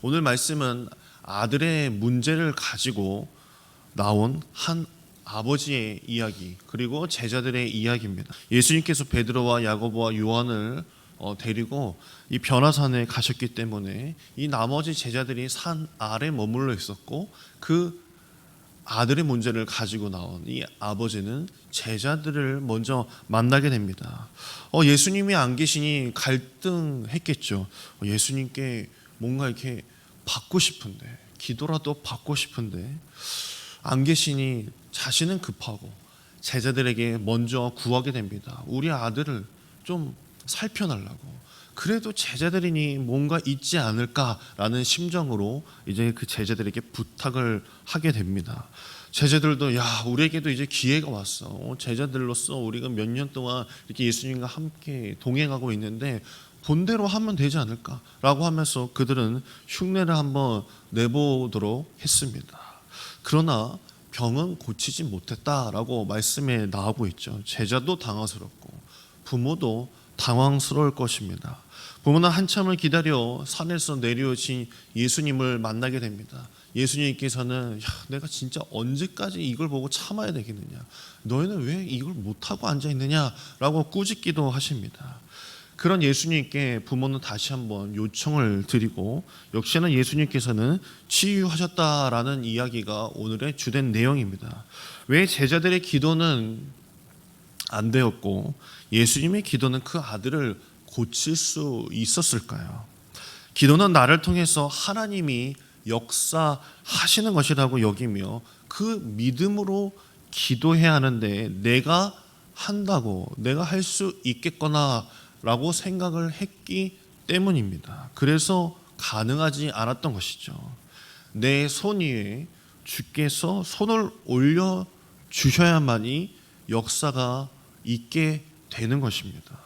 오늘 말씀은 아들의 문제를 가지고 나온 한 아버지의 이야기, 그리고 제자들의 이야기입니다. 예수님께서 베드로와 야고보와 요한을 데리고 이 변화산에 가셨기 때문에 이 나머지 제자들이 산 아래 머물러 있었고, 그 아들의 문제를 가지고 나온 이 아버지는 제자들을 먼저 만나게 됩니다. 예수님이 안 계시니 갈등했겠죠. 예수님께 뭔가 이렇게 받고 싶은데, 기도라도 받고 싶은데 안 계시니 자신은 급하고 제자들에게 먼저 구하게 됩니다. 우리 아들을 좀 살펴달라고. 그래도 제자들이니 뭔가 있지 않을까라는 심정으로 이제 그 제자들에게 부탁을 하게 됩니다. 제자들도 우리에게도 이제 기회가 왔어. 제자들로서 우리가 몇 년 동안 이렇게 예수님과 함께 동행하고 있는데 본대로 하면 되지 않을까라고 하면서 그들은 흉내를 한번 내보도록 했습니다. 그러나 병은 고치지 못했다라고 말씀에 나오고 있죠. 제자도 당황스럽고 부모도 당황스러울 것입니다. 부모는 한참을 기다려 산에서 내려오신 예수님을 만나게 됩니다. 예수님께서는 내가 진짜 언제까지 이걸 보고 참아야 되겠느냐, 너희는 왜 이걸 못하고 앉아있느냐라고 꾸짖기도 하십니다. 그런 예수님께 부모는 다시 한번 요청을 드리고, 역시나 예수님께서는 치유하셨다라는 이야기가 오늘의 주된 내용입니다. 왜 제자들의 기도는 안 되었고 예수님의 기도는 그 아들을 고칠 수 있었을까요? 기도는 나를 통해서 하나님이 역사하시는 것이라고 여기며 그 믿음으로 기도해야 하는데, 내가 한다고, 내가 할 수 있겠거나 라고 생각을 했기 때문입니다. 그래서 가능하지 않았던 것이죠. 내 손 위에 주께서 손을 올려 주셔야만이 역사가 있게 되는 것입니다.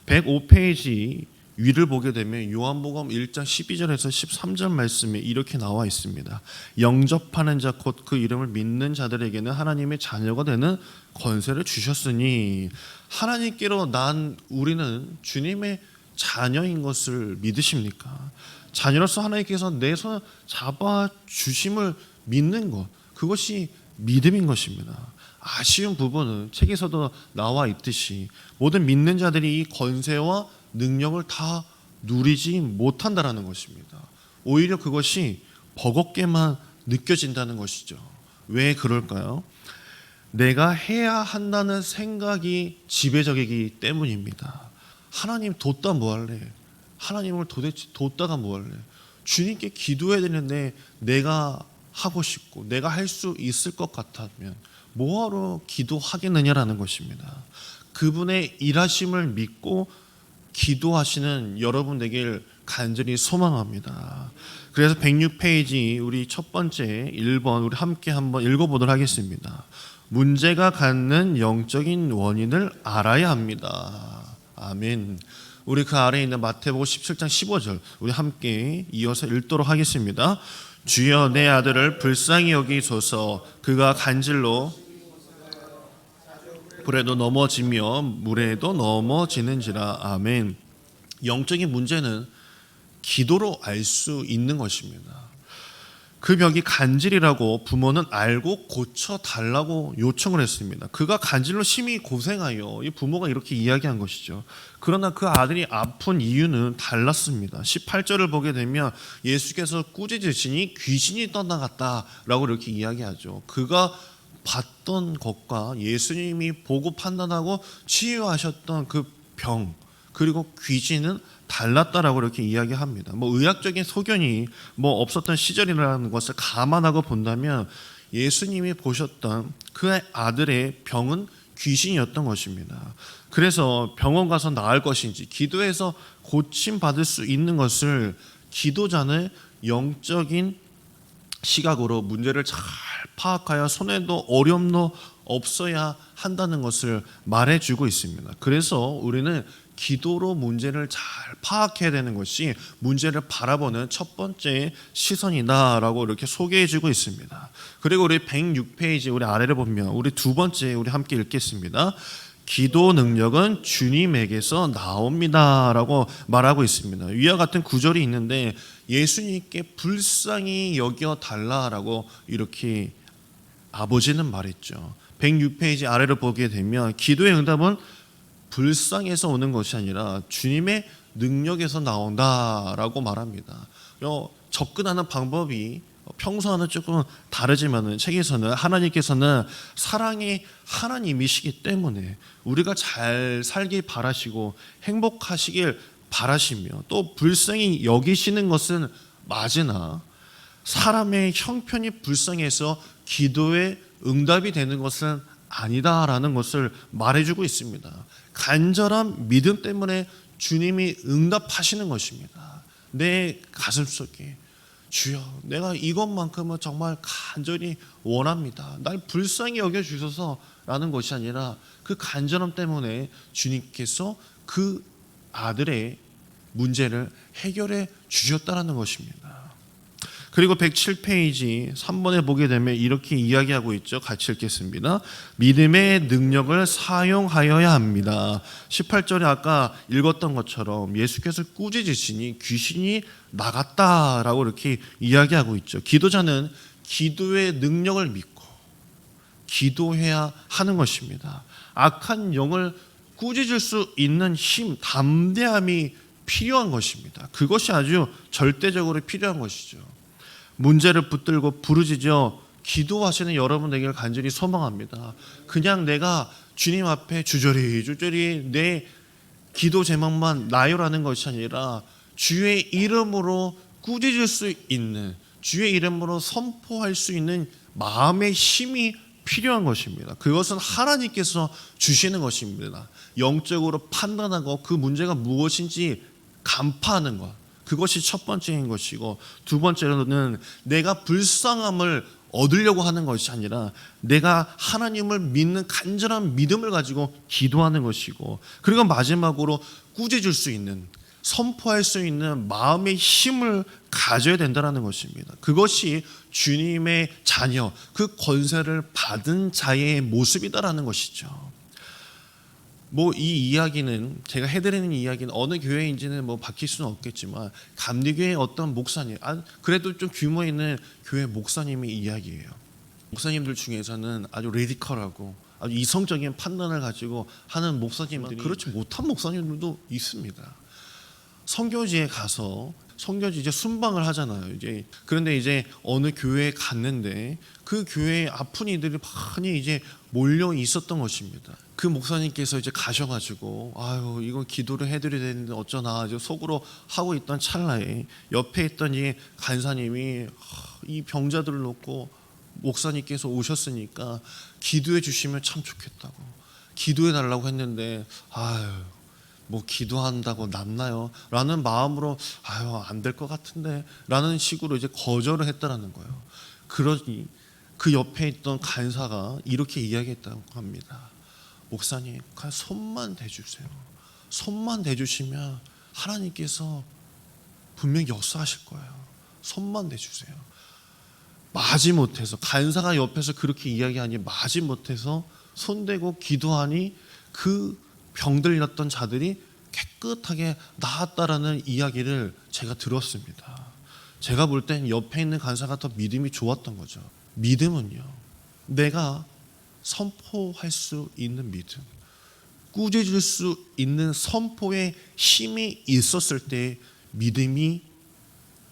105페이지 위를 보게 되면 요한복음 1장 12절에서 13절 말씀에 이렇게 나와 있습니다. 영접하는 자 곧 그 이름을 믿는 자들에게는 하나님의 자녀가 되는 권세를 주셨으니, 하나님께로 난 우리는 주님의 자녀인 것을 믿으십니까? 자녀로서 하나님께서 내 손을 잡아 주심을 믿는 것, 그것이 믿음인 것입니다. 아쉬운 부분은 책에서도 나와 있듯이 모든 믿는 자들이 이 권세와 능력을 다 누리지 못한다라는 것입니다. 오히려 그것이 버겁게만 느껴진다는 것이죠. 왜 그럴까요? 내가 해야 한다는 생각이 지배적이기 때문입니다. 하나님 뒀다 뭐 할래? 하나님을 도대체 뒀다가 뭐 할래? 주님께 기도해야 되는데 내가 하고 싶고 내가 할 수 있을 것 같다면 뭐하러 기도하겠느냐라는 것입니다. 그분의 일하심을 믿고 기도하시는 여러분 되길 간절히 소망합니다. 그래서 106페이지 우리 첫 번째 1번 우리 함께 한번 읽어보도록 하겠습니다. 문제가 갖는 영적인 원인을 알아야 합니다. 아멘. 우리 그 아래에 있는 마태복음 17장 15절 우리 함께 이어서 읽도록 하겠습니다. 주여 내 아들을 불쌍히 여기소서. 그가 간질로 불에도 넘어지며 물에도 넘어지는지라. 아멘. 영적인 문제는 기도로 알 수 있는 것입니다. 그 벽이 간질이라고 부모는 알고 고쳐달라고 요청을 했습니다. 그가 간질로 심히 고생하여 이 부모가 이렇게 이야기한 것이죠. 그러나 그 아들이 아픈 이유는 달랐습니다. 18절을 보게 되면 예수께서 꾸짖으시니 귀신이 떠나갔다라고 이렇게 이야기하죠. 그가 봤던 것과 예수님이 보고 판단하고 치유하셨던 그 병, 그리고 귀신은 달랐다라고 이렇게 이야기합니다. 의학적인 소견이 없었던 시절이라는 것을 감안하고 본다면 예수님이 보셨던 그 아들의 병은 귀신이었던 것입니다. 그래서 병원 가서 나을 것인지 기도해서 고침 받을 수 있는 것을 기도자는 영적인 시각으로 문제를 잘 파악하여 손에도 어려움도 없어야 한다는 것을 말해주고 있습니다. 그래서 우리는 기도로 문제를 잘 파악해야 되는 것이 문제를 바라보는 첫 번째 시선이다라고 이렇게 소개해주고 있습니다. 그리고 우리 106페이지 우리 아래를 보면 우리 두 번째 우리 함께 읽겠습니다. 기도 능력은 주님에게서 나옵니다라고 말하고 있습니다. 위와 같은 구절이 있는데 예수님께 불쌍히 여겨 달라라고 이렇게 아버지는 말했죠. 106페이지 아래를 보게 되면 기도의 응답은 불쌍해서 오는 것이 아니라 주님의 능력에서 나온다라고 말합니다. 접근하는 방법이 평소와는 조금 다르지만은 책에서는 하나님께서는 사랑의 하나님이시기 때문에 우리가 잘 살길 바라시고 행복하시길 바라시며 또 불쌍히 여기시는 것은 맞으나 사람의 형편이 불쌍해서 기도에 응답이 되는 것은 아니다라는 것을 말해주고 있습니다. 간절한 믿음 때문에 주님이 응답하시는 것입니다. 내 가슴속에 주여 내가 이것만큼은 정말 간절히 원합니다. 날 불쌍히 여겨주소서라는 것이 아니라 그 간절함 때문에 주님께서 그 아들의 문제를 해결해 주셨다는 것입니다. 그리고 107페이지 3번에 보게 되면 이렇게 이야기하고 있죠. 같이 읽겠습니다. 믿음의 능력을 사용하여야 합니다. 18절에 아까 읽었던 것처럼 예수께서 꾸짖으시니 귀신이 나갔다라고 이렇게 이야기하고 있죠. 기도자는 기도의 능력을 믿고 기도해야 하는 것입니다. 악한 영을 꾸짖을 수 있는 힘, 담대함이 필요한 것입니다. 그것이 아주 절대적으로 필요한 것이죠. 문제를 붙들고 부르짖어 기도하시는 여러분 되기를 간절히 소망합니다. 그냥 내가 주님 앞에 주저리 내 기도 제목만 나열하는 것이 아니라 주의 이름으로 꾸짖을 수 있는, 주의 이름으로 선포할 수 있는 마음의 힘이 필요한 것입니다. 그것은 하나님께서 주시는 것입니다. 영적으로 판단하고 그 문제가 무엇인지 간파하는 것, 그것이 첫 번째인 것이고, 두 번째로는 내가 불쌍함을 얻으려고 하는 것이 아니라 내가 하나님을 믿는 간절한 믿음을 가지고 기도하는 것이고, 그리고 마지막으로 꾸짖을 수 있는, 선포할 수 있는 마음의 힘을 가져야 된다는 것입니다. 그것이 주님의 자녀, 그 권세를 받은 자의 모습이다라는 것이죠. 이 이야기는, 제가 해드리는 이야기는 어느 교회인지는 밝힐 수는 없겠지만 감리교회 어떤 목사님, 그래도 좀 규모 있는 교회 목사님의 이야기예요. 목사님들 중에서는 아주 레디컬하고 아주 이성적인 판단을 가지고 하는 목사님들이, 그렇지 못한 목사님들도 있습니다. 선교지에 가서 선교지 이제 순방을 하잖아요. 그런데 이제 어느 교회에 갔는데 그 교회에 아픈 이들이 많이 이제 몰려 있었던 것입니다. 그 목사님께서 이제 가셔가지고 이거 기도를 해드려야 되는데 어쩌나 속으로 하고 있던 찰나에 옆에 있던 이 간사님이 이 병자들을 놓고 목사님께서 오셨으니까 기도해 주시면 참 좋겠다고 기도해 달라고 했는데 기도한다고 낫나요? 라는 마음으로 안 될 것 같은데 라는 식으로 이제 거절을 했다라는 거예요. 그러니 그 옆에 있던 간사가 이렇게 이야기했다고 합니다. 목사님, 그냥 손만 대주세요. 손만 대주시면 하나님께서 분명히 역사하실 거예요. 손만 대주세요. 마지못해서, 간사가 옆에서 그렇게 이야기하니 마지못해서 손대고 기도하니 그 병들렸던 자들이 깨끗하게 나았다라는 이야기를 제가 들었습니다. 제가 볼 땐 옆에 있는 간사가 더 믿음이 좋았던 거죠. 믿음은요, 내가 선포할 수 있는 믿음, 꾸짖을 수 있는 선포의 힘이 있었을 때 믿음이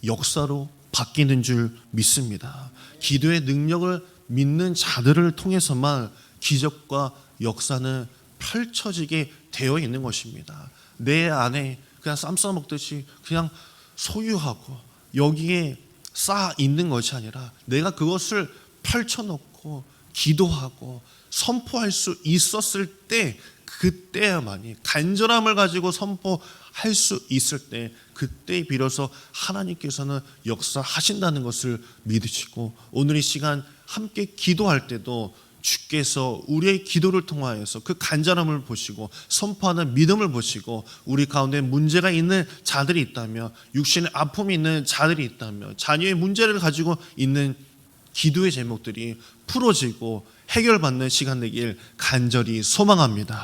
역사로 바뀌는 줄 믿습니다. 기도의 능력을 믿는 자들을 통해서만 기적과 역사는 펼쳐지게 되어 있는 것입니다. 내 안에 그냥 쌈 싸먹듯이 그냥 소유하고 여기에 쌓아 있는 것이 아니라 내가 그것을 펼쳐놓고 기도하고 선포할 수 있었을 때, 그때야만이, 간절함을 가지고 선포할 수 있을 때, 그때 비로소 하나님께서는 역사하신다는 것을 믿으시고, 오늘 이 시간 함께 기도할 때도 주께서 우리의 기도를 통하여서 그 간절함을 보시고 선포하는 믿음을 보시고, 우리 가운데 문제가 있는 자들이 있다면, 육신의 아픔이 있는 자들이 있다면, 자녀의 문제를 가지고 있는 기도의 제목들이 풀어지고 해결받는 시간 되길 간절히 소망합니다.